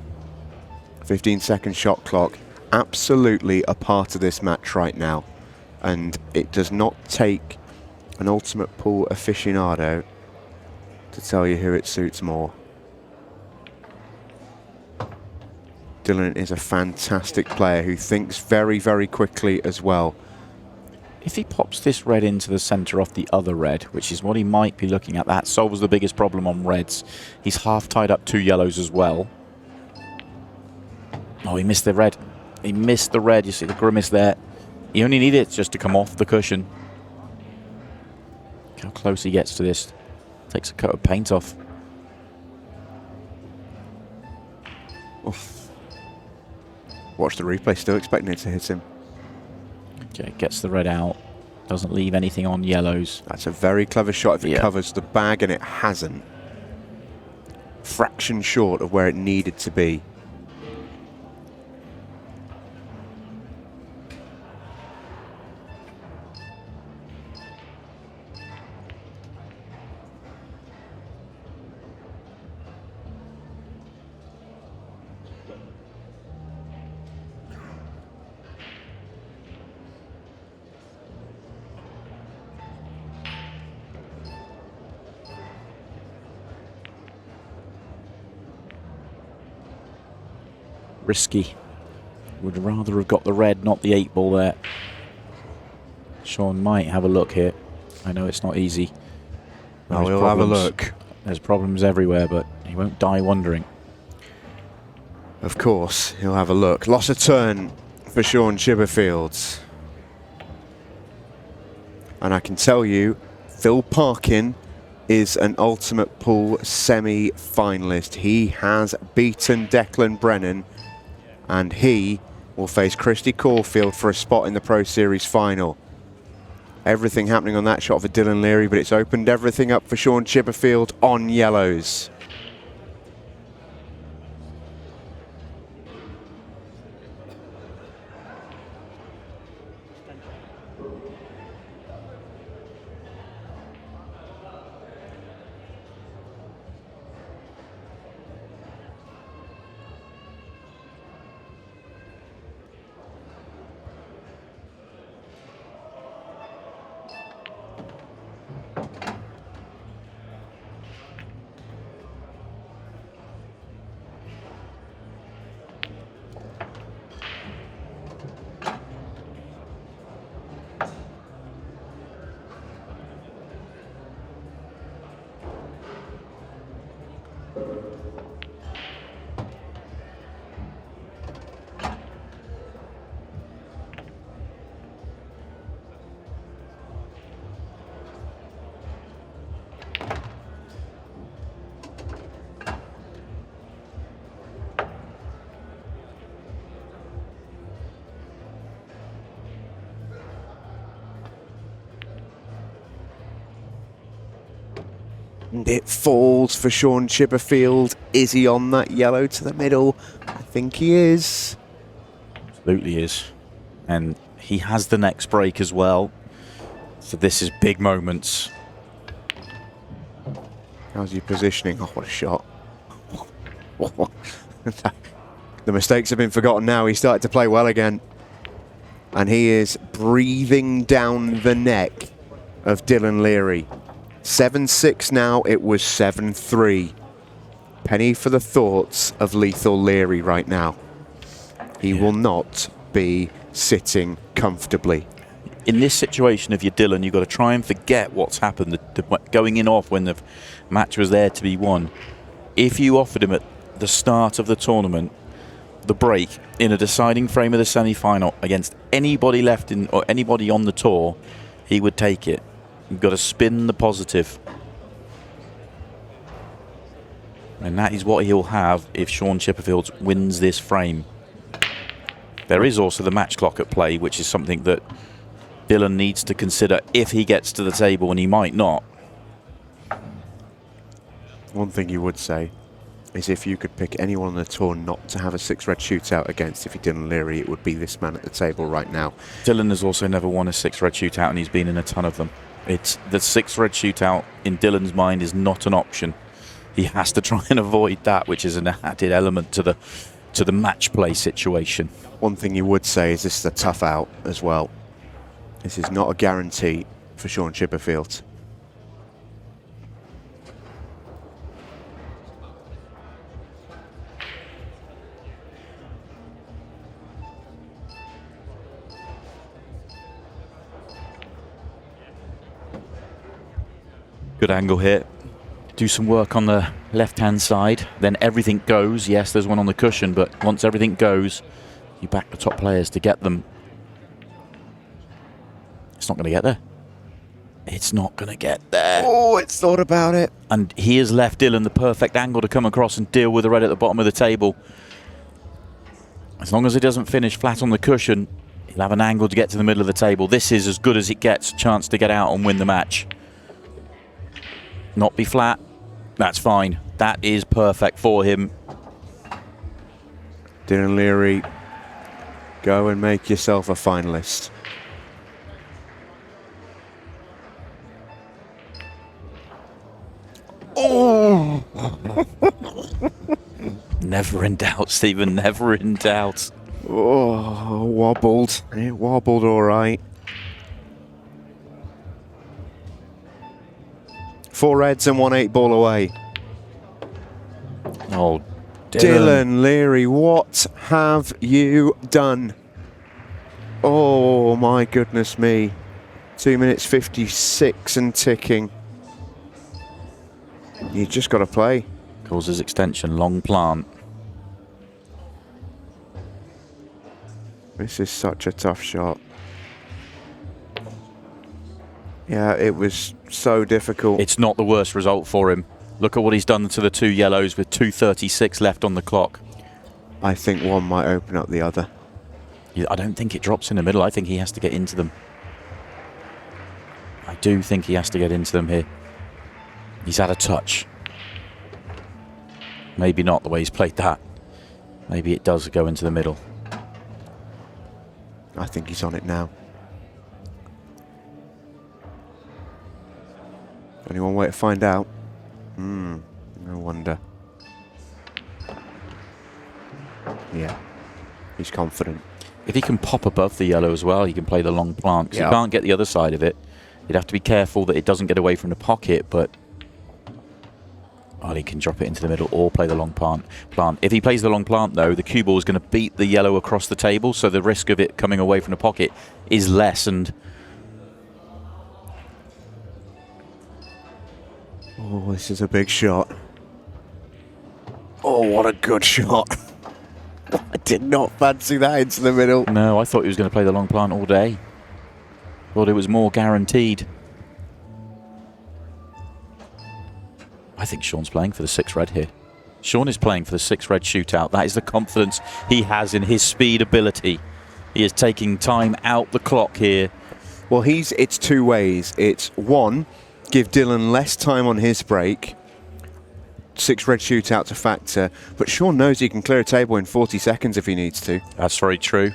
15-second shot clock, absolutely a part of this match right now. And it does not take an ultimate pool aficionado to tell you who it suits more. Dylan is a fantastic player who thinks very, very quickly as well. If he pops this red into the centre off the other red, which is what he might be looking at, that solves the biggest problem on reds. He's half tied up 2 yellows as well. Oh, he missed the red. He missed the red. You see the grimace there. He only needed it just to come off the cushion. Look how close he gets to this. Takes a coat of paint off. Oof. Watch the replay, still expecting it to hit him. Okay, gets the red out. Doesn't leave anything on yellows. That's a very clever shot if it covers the bag, and it hasn't. Fraction short of where it needed to be. Risky. Would rather have got the red, not the 8 ball there. Shaun might have a look here. I know it's not easy. Oh, we'll have a look. There's problems everywhere, but he won't die wondering. Of course, he'll have a look. Lost a turn for Shaun Chipperfield. And I can tell you, Phil Parkin is an Ultimate Pool semi-finalist. He has beaten Declan Brennan, and he will face Christy Caulfield for a spot in the Pro Series final. Everything happening on that shot for Dylan Leary, but it's opened everything up for Shaun Chipperfield on yellows. And it falls for Shaun Chipperfield. Is he on that yellow to the middle? I think he is. Absolutely is. And he has the next break as well. So this is big moments. How's he positioning? Oh, what a shot. The mistakes have been forgotten now. He started to play well again. And he is breathing down the neck of Dylan Leary. 7-6 now, it was 7-3. Penny for the thoughts of Lethal Leary right now. He will not be sitting comfortably. In this situation, if you're Dylan, you've got to try and forget what's happened, going in off when the match was there to be won. If you offered him at the start of the tournament the break in a deciding frame of the semi-final against anybody left in or anybody on the tour, he would take it. You've got to spin the positive. And that is what he'll have if Shaun Chipperfield wins this frame. There is also the match clock at play, which is something that Dylan needs to consider if he gets to the table, and he might not. One thing you would say is if you could pick anyone on the tour not to have a 6-red shootout against, if you didn't Leary, it would be this man at the table right now. Dylan has also never won a 6-red shootout, and he's been in a ton of them. It's the 6 red shootout in Dylan's mind is not an option. He has to try and avoid that, which is an added element to the match play situation. One thing you would say is this is a tough out as well. This is not a guarantee for Shaun Chipperfield. Good angle here. Do some work on the left-hand side. Then everything goes. Yes, there's one on the cushion, but once everything goes, you back the top players to get them. It's not going to get there. It's not going to get there. Oh, it's thought about it. And he has left Dylan the perfect angle to come across and deal with the red at the bottom of the table. As long as he doesn't finish flat on the cushion, he'll have an angle to get to the middle of the table. This is as good as it gets, a chance to get out and win the match. Not be flat. That's fine. That is perfect for him. Dylan Leary, go and make yourself a finalist. Oh! Never in doubt, Stephen. Never in doubt. Oh, wobbled. It wobbled all right. 4 reds and 1 8-ball away. Oh, Dylan Leary, what have you done? Oh, my goodness me. 2 minutes 56 and ticking. You just got to play. Causes extension, long plant. This is such a tough shot. Yeah, it was so difficult. It's not the worst result for him. Look at what he's done to the 2 yellows with 2:36 left on the clock. I think one might open up the other. I don't think it drops in the middle. I think he has to get into them. I do think he has to get into them here. He's had a touch. Maybe not the way he's played that. Maybe it does go into the middle. I think he's on it now. Only one way to find out. No wonder. Yeah, he's confident. If he can pop above the yellow as well, he can play the long plant. 'Cause Yeah. he can't get the other side of it. You'd have to be careful that it doesn't get away from the pocket, but he can drop it into the middle or play the long plant. If he plays the long plant, though, the cue ball is going to beat the yellow across the table, so the risk of it coming away from the pocket is lessened. Oh, this is a big shot. Oh, what a good shot. I did not fancy that into the middle. No, I thought he was going to play the long plant all day. Thought it was more guaranteed. I think Shaun's playing for the 6 red here. Shaun is playing for the 6 red shootout. That is the confidence he has in his speed ability. He is taking time out the clock here. Well, it's 2 ways. It's 1, give Dylan less time on his break. 6 red shootout's a factor, but Shaun knows he can clear a table in 40 seconds if he needs to. That's very true.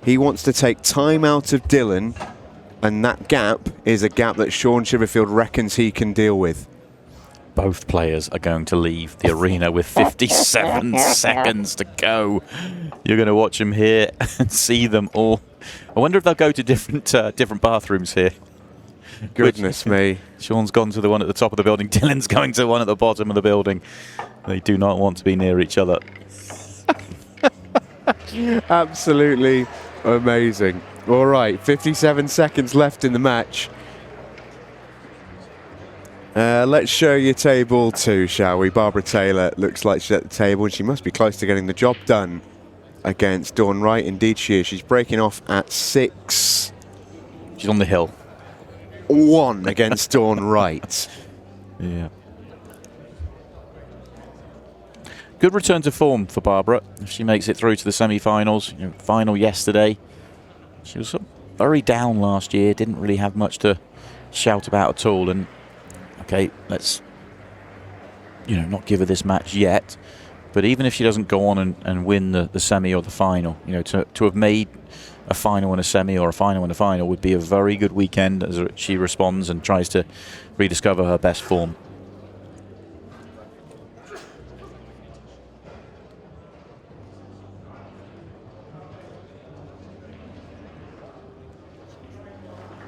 He wants to take time out of Dylan, and that gap is a gap that Shaun Chipperfield reckons he can deal with. Both players are going to leave the arena with 57 seconds to go. You're going to watch them here and see them all. I wonder if they'll go to different bathrooms here. Goodness me. Shaun's gone to the one at the top of the building. Dylan's going to the one at the bottom of the building. They do not want to be near each other. Absolutely amazing. All right, 57 seconds left in the match. Let's show you table 2, shall we? Barbara Taylor looks like she's at the table, and she must be close to getting the job done against Dawn Wright. Indeed she is. She's breaking off at 6. She's on the hill. 1 against Dawn Wright. Yeah. Good return to form for Barbara. If she makes it through to the semi-finals, final yesterday. She was very down last year, didn't really have much to shout about at all. And okay, let's not give her this match yet. But even if she doesn't go on and win the semi or the final, to have made a final and a semi or a final and a final would be a very good weekend as she responds and tries to rediscover her best form.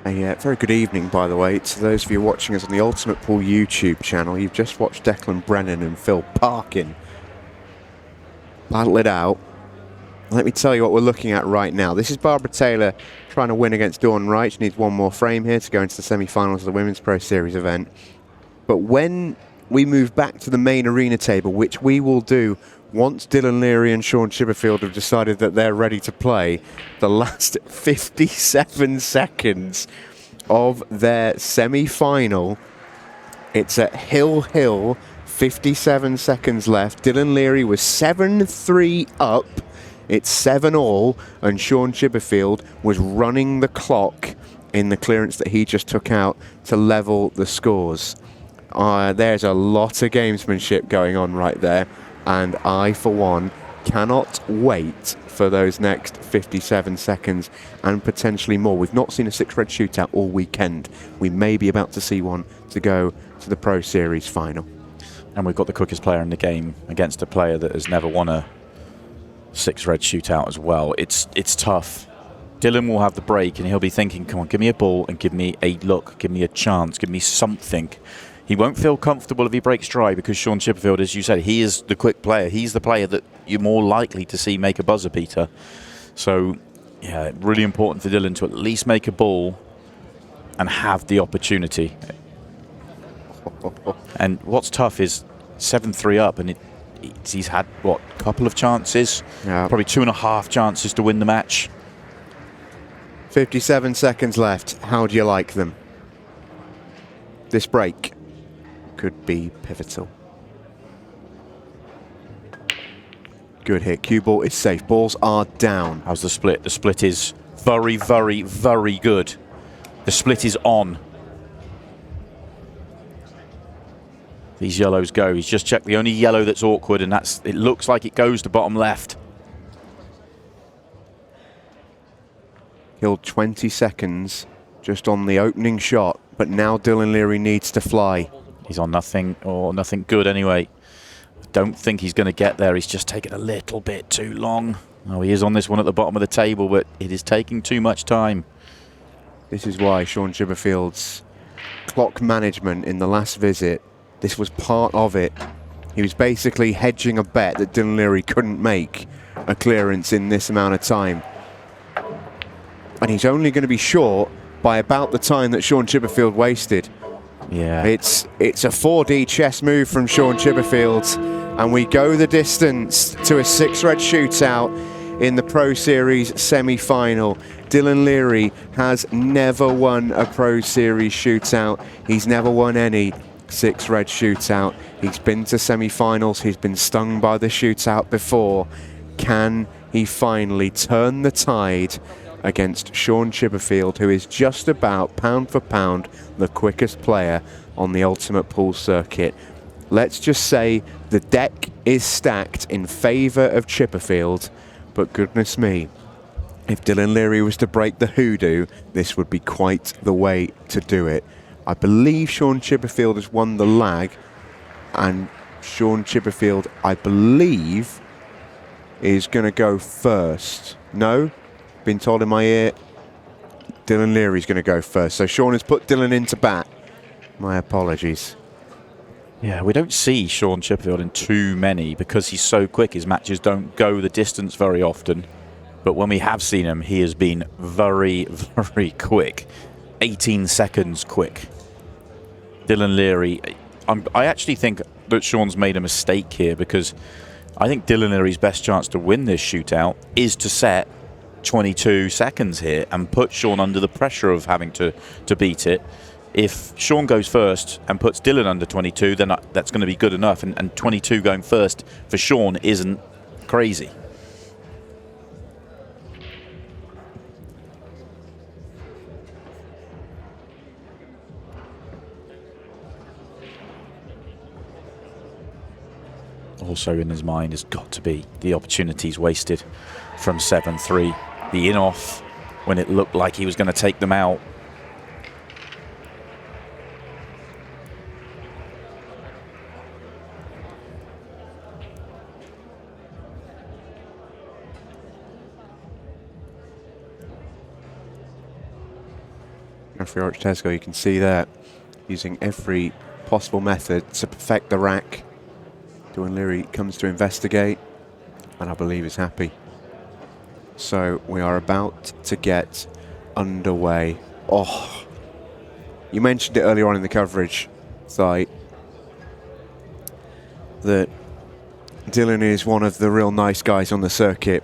A very good evening, by the way, to those of you watching us on the Ultimate Pool YouTube channel. You've just watched Declan Brennan and Phil Parkin battle it out. Let me tell you what we're looking at right now. This is Barbara Taylor trying to win against Dawn Wright. She needs one more frame here to go into the semi-finals of the Women's Pro Series event. But when we move back to the main arena table, which we will do once Dylan Leary and Shaun Chipperfield have decided that they're ready to play, the last 57 seconds of their semi-final. It's at Hill, 57 seconds left. Dylan Leary was 7-3 up. It's 7-all, and Shaun Chipperfield was running the clock in the clearance that he just took out to level the scores. There's a lot of gamesmanship going on right there, and I, for one, cannot wait for those next 57 seconds and potentially more. We've not seen a 6-red shootout all weekend. We may be about to see one to go to the Pro Series final. And we've got the quickest player in the game against a player that has never won a 6-red shootout as well. It's tough. Dylan will have the break and he'll be thinking, come on, give me a ball and give me a look, give me a chance, give me something. He won't feel comfortable if he breaks dry because Shaun Chipperfield, as you said, he is the quick player. He's the player that you're more likely to see make a buzzer beater. So, yeah, really important for Dylan to at least make a ball and have the opportunity. And what's tough is 7-3 up, and he's had, what, a couple of chances? Yeah. Probably 2.5 chances to win the match. 57 seconds left. How do you like them? This break could be pivotal. Good hit. Cue ball is safe. Balls are down. How's the split? The split is very, very, very good. The split is on. These yellows go. He's just checked the only yellow that's awkward, and it looks like it goes to bottom left. Killed 20 seconds just on the opening shot, but now Dylan Leary needs to fly. He's on nothing, or nothing good anyway. I don't think he's going to get there. He's just taken a little bit too long. Oh, he is on this one at the bottom of the table, but it is taking too much time. This is why Shaun Chipperfield's clock management in the last visit, this was part of it. He was basically hedging a bet that Dylan Leary couldn't make a clearance in this amount of time. And he's only going to be short by about the time that Shaun Chipperfield wasted. Yeah. It's a 4D chess move from Shaun Chipperfield, and we go the distance to a 6-red shootout in the Pro Series semi-final. Dylan Leary has never won a Pro Series shootout. He's never won any 6-red shootout. He's been to semi-finals. He's been stung by the shootout before. Can he finally turn the tide against Shaun Chipperfield, who is just about, pound for pound, the quickest player on the Ultimate Pool circuit? Let's just say the deck is stacked in favour of Chipperfield, but goodness me, if Dylan Leary was to break the hoodoo, this would be quite the way to do it. I believe Shaun Chipperfield has won the lag, and Shaun Chipperfield, I believe, is going to go first. No? Been told in my ear, Dylan Leary's going to go first. So Shaun has put Dylan into bat. My apologies. Yeah, we don't see Shaun Chipperfield in too many because he's so quick. His matches don't go the distance very often. But when we have seen him, he has been very, very quick. 18 seconds quick. Dylan Leary, I actually think that Shaun's made a mistake here because I think Dylan Leary's best chance to win this shootout is to set 22 seconds here and put Shaun under the pressure of having to beat it. If Shaun goes first and puts Dylan under 22, then that's going to be good enough. And 22 going first for Shaun isn't crazy. Also in his mind has got to be the opportunities wasted from 7-3. The in-off when it looked like he was going to take them out. For Orich-Tesco, you can see there, using every possible method to perfect the rack. Leary comes to investigate, and I believe is happy. So we are about to get underway. Oh, you mentioned it earlier on in the coverage, Si, that Dylan is one of the real nice guys on the circuit.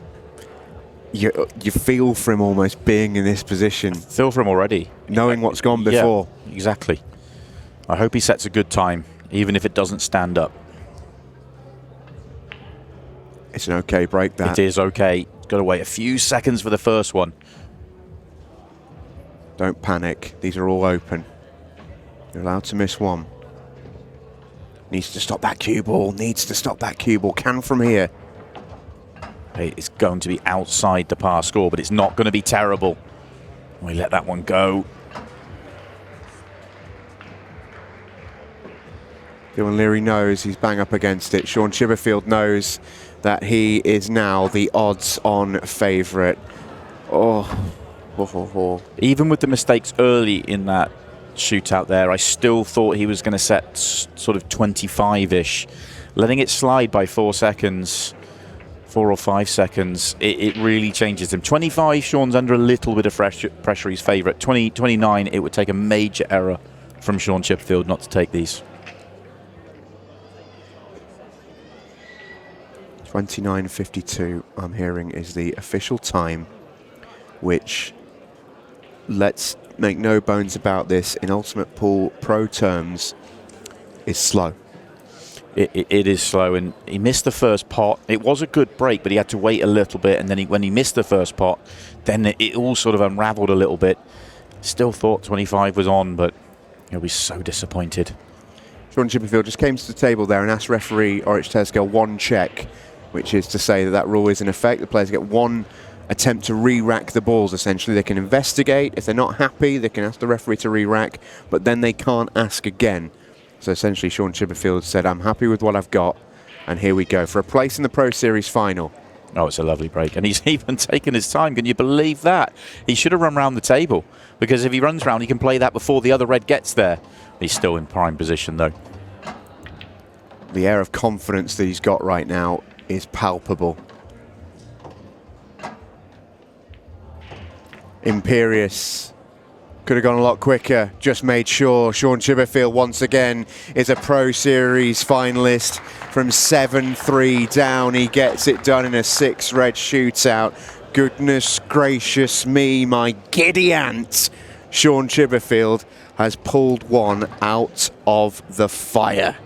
You feel for him almost being in this position. Feel for him already. Knowing what's gone before. Yeah, exactly. I hope he sets a good time, even if it doesn't stand up. It's an okay break, that. It is okay. Got to wait a few seconds for the first one. Don't panic. These are all open. You're allowed to miss one. Needs to stop that cue ball. Needs to stop that cue ball. Can from here. It's going to be outside the par score, but it's not going to be terrible. We let that one go. Leary knows he's bang up against it. Shaun Chipperfield knows that he is now the odds-on favourite. Even with the mistakes early in that shootout there, I still thought he was going to set sort of 25-ish. Letting it slide by 4 seconds, 4 or 5 seconds, it really changes him. 25, Shaun's under a little bit of pressure, he's favourite. 29, it would take a major error from Shaun Chipperfield not to take these. 29.52, I'm hearing, is the official time, which, let's make no bones about this, in Ultimate Pool Pro terms, is slow. It is slow, and he missed the first pot. It was a good break, but he had to wait a little bit, and then when he missed the first pot, then it all sort of unraveled a little bit. Still thought 25 was on, but he'll be so disappointed. Shaun Chipperfield just came to the table there and asked referee Orich-Tesco one check, which is to say that rule is in effect. The players get one attempt to re-rack the balls, essentially. They can investigate. If they're not happy, they can ask the referee to re-rack, but then they can't ask again. So essentially, Shaun Chipperfield said, I'm happy with what I've got, and here we go for a place in the Pro Series final. Oh, it's a lovely break, and he's even taken his time. Can you believe that? He should have run round the table, because if he runs round, he can play that before the other red gets there. He's still in prime position, though. The air of confidence that he's got right now is palpable. Imperious. Could have gone a lot quicker, just made sure. Shaun Chipperfield once again is a Pro Series finalist. From 7-3 down, he gets it done in a 6-red shootout. Goodness gracious me, my giddy aunt. Shaun Chipperfield has pulled one out of the fire.